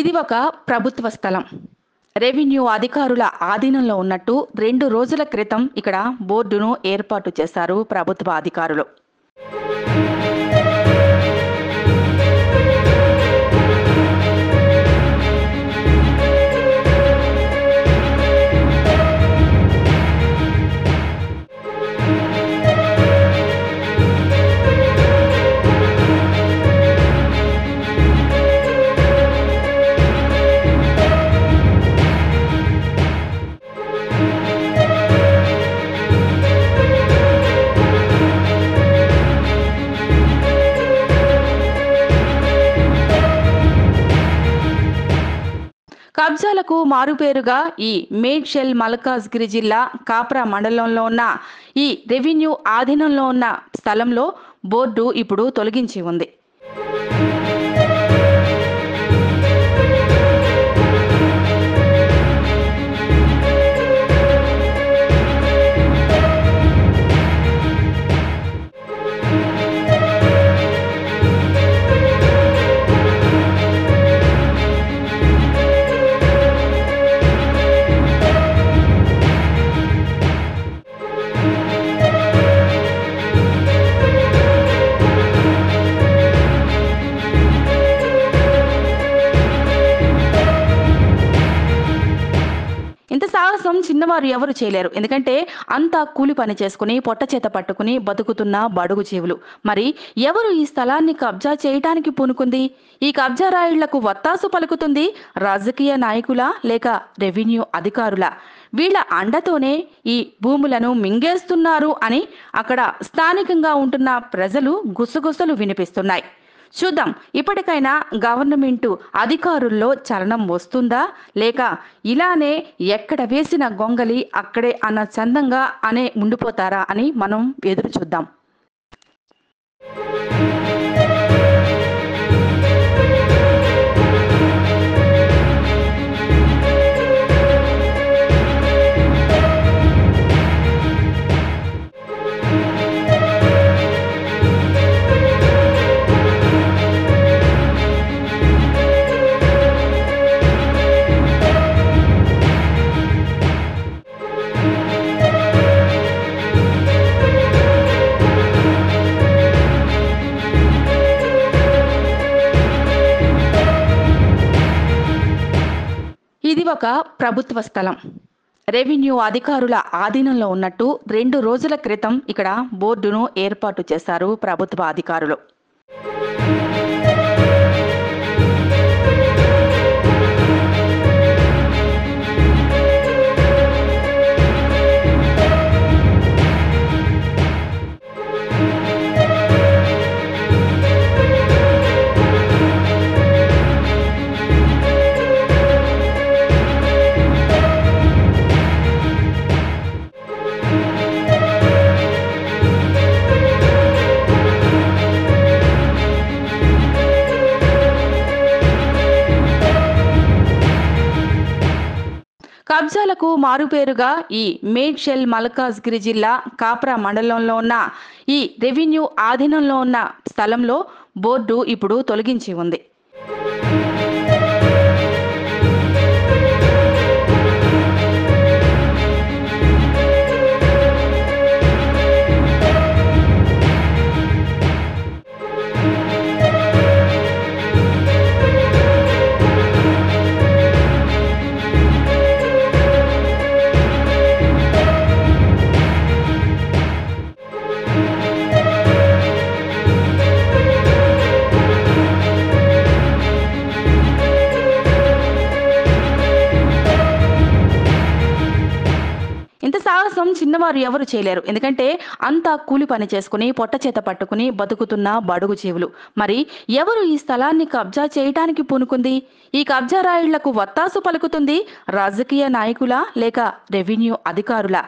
ఇది ఒక ప్రభుత్వ స్థలం. రెవెన్యూ అధికారుల ఆధీనంలో ఉన్నట్టు 2 రోజుల క్రితం ఇక్కడ బోర్డును ఏర్పాటు చేశారు ప్రభుత్వ అధికారులు. కబ్జాలకు మారుపేరుగా ఈ మేడ్చల్ మల్కాజ్గిరి జిల్లా కాప్రా మండలంలో ఉన్న ఈ రెవెన్యూ ఆధీనంలో ఉన్న స్థలంలో బోర్డు ఇప్పుడు తొలగించి ఉంది. ఇంత సాహసం చిన్నవారు ఎవరు చేయలేరు. ఎందుకంటే అంతా కూలి పని చేసుకుని పొట్ట చేత పట్టుకుని బతుకుతున్న బడుగు జీవులు. మరి ఎవరు ఈ స్థలాన్ని కబ్జా చేయటానికి పూనుకుంది? ఈ కబ్జా రాయుళ్లకు వత్తాసు పలుకుతుంది రాజకీయ నాయకుల లేక రెవెన్యూ అధికారుల? వీళ్ల అండతోనే ఈ భూములను మింగేస్తున్నారు అని అక్కడ స్థానికంగా ఉంటున్న ప్రజలు గుసగుసలు వినిపిస్తున్నాయి. చూద్దాం, ఇప్పటికైనా గవర్నమెంటు అధికారుల్లో చలనం వస్తుందా, లేక ఇలానే ఎక్కడ వేసిన గొంగలి అక్కడే అన్న చందంగా అనే ఉండిపోతారా అని మనం ఎదురు చూద్దాం. ఇది ఒక ప్రభుత్వ స్థలం. రెవెన్యూ అధికారుల ఆధీనంలో ఉన్నట్టు 2 రోజుల క్రితం ఇక్కడ బోర్డును ఏర్పాటు చేశారు ప్రభుత్వ అధికారులు. కబ్జాలకు మారుపేరుగా ఈ మేడ్చల్ మల్కాజ్గిరి జిల్లా కాప్రా మండలంలో ఉన్న ఈ రెవెన్యూ ఆధీనంలో ఉన్న స్థలంలో బోర్డు ఇప్పుడు తొలగించి ఉంది. ఇంత సాహసం చిన్నవారు ఎవరు చేయలేరు. ఎందుకంటే అంతా కూలి పని చేసుకుని పొట్ట చేత పట్టుకుని బతుకుతున్న బడుగు జీవులు. మరి ఎవరు ఈ స్థలాన్ని కబ్జా చేయటానికి పూనుకుంది? ఈ కబ్జా రాయుళ్లకు వత్తాసు పలుకుతుంది రాజకీయ నాయకుల లేక రెవెన్యూ అధికారుల?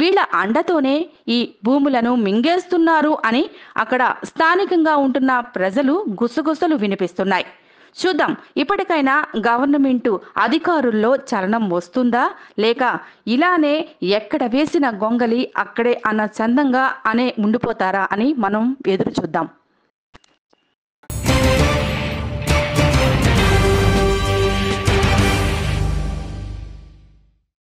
వీళ్ల అండతోనే ఈ భూములను మింగేస్తున్నారు అని అక్కడ స్థానికంగా ఉంటున్న ప్రజలు గుసగుసలు వినిపిస్తున్నాయి. చూద్దాం, ఇప్పటికైనా గవర్నమెంటు అధికారుల్లో చలనం వస్తుందా, లేక ఇలానే ఎక్కడ వేసిన గొంగలి అక్కడే అన్న చందంగా అనే ఉండిపోతారా అని మనం ఎదురు చూద్దాం.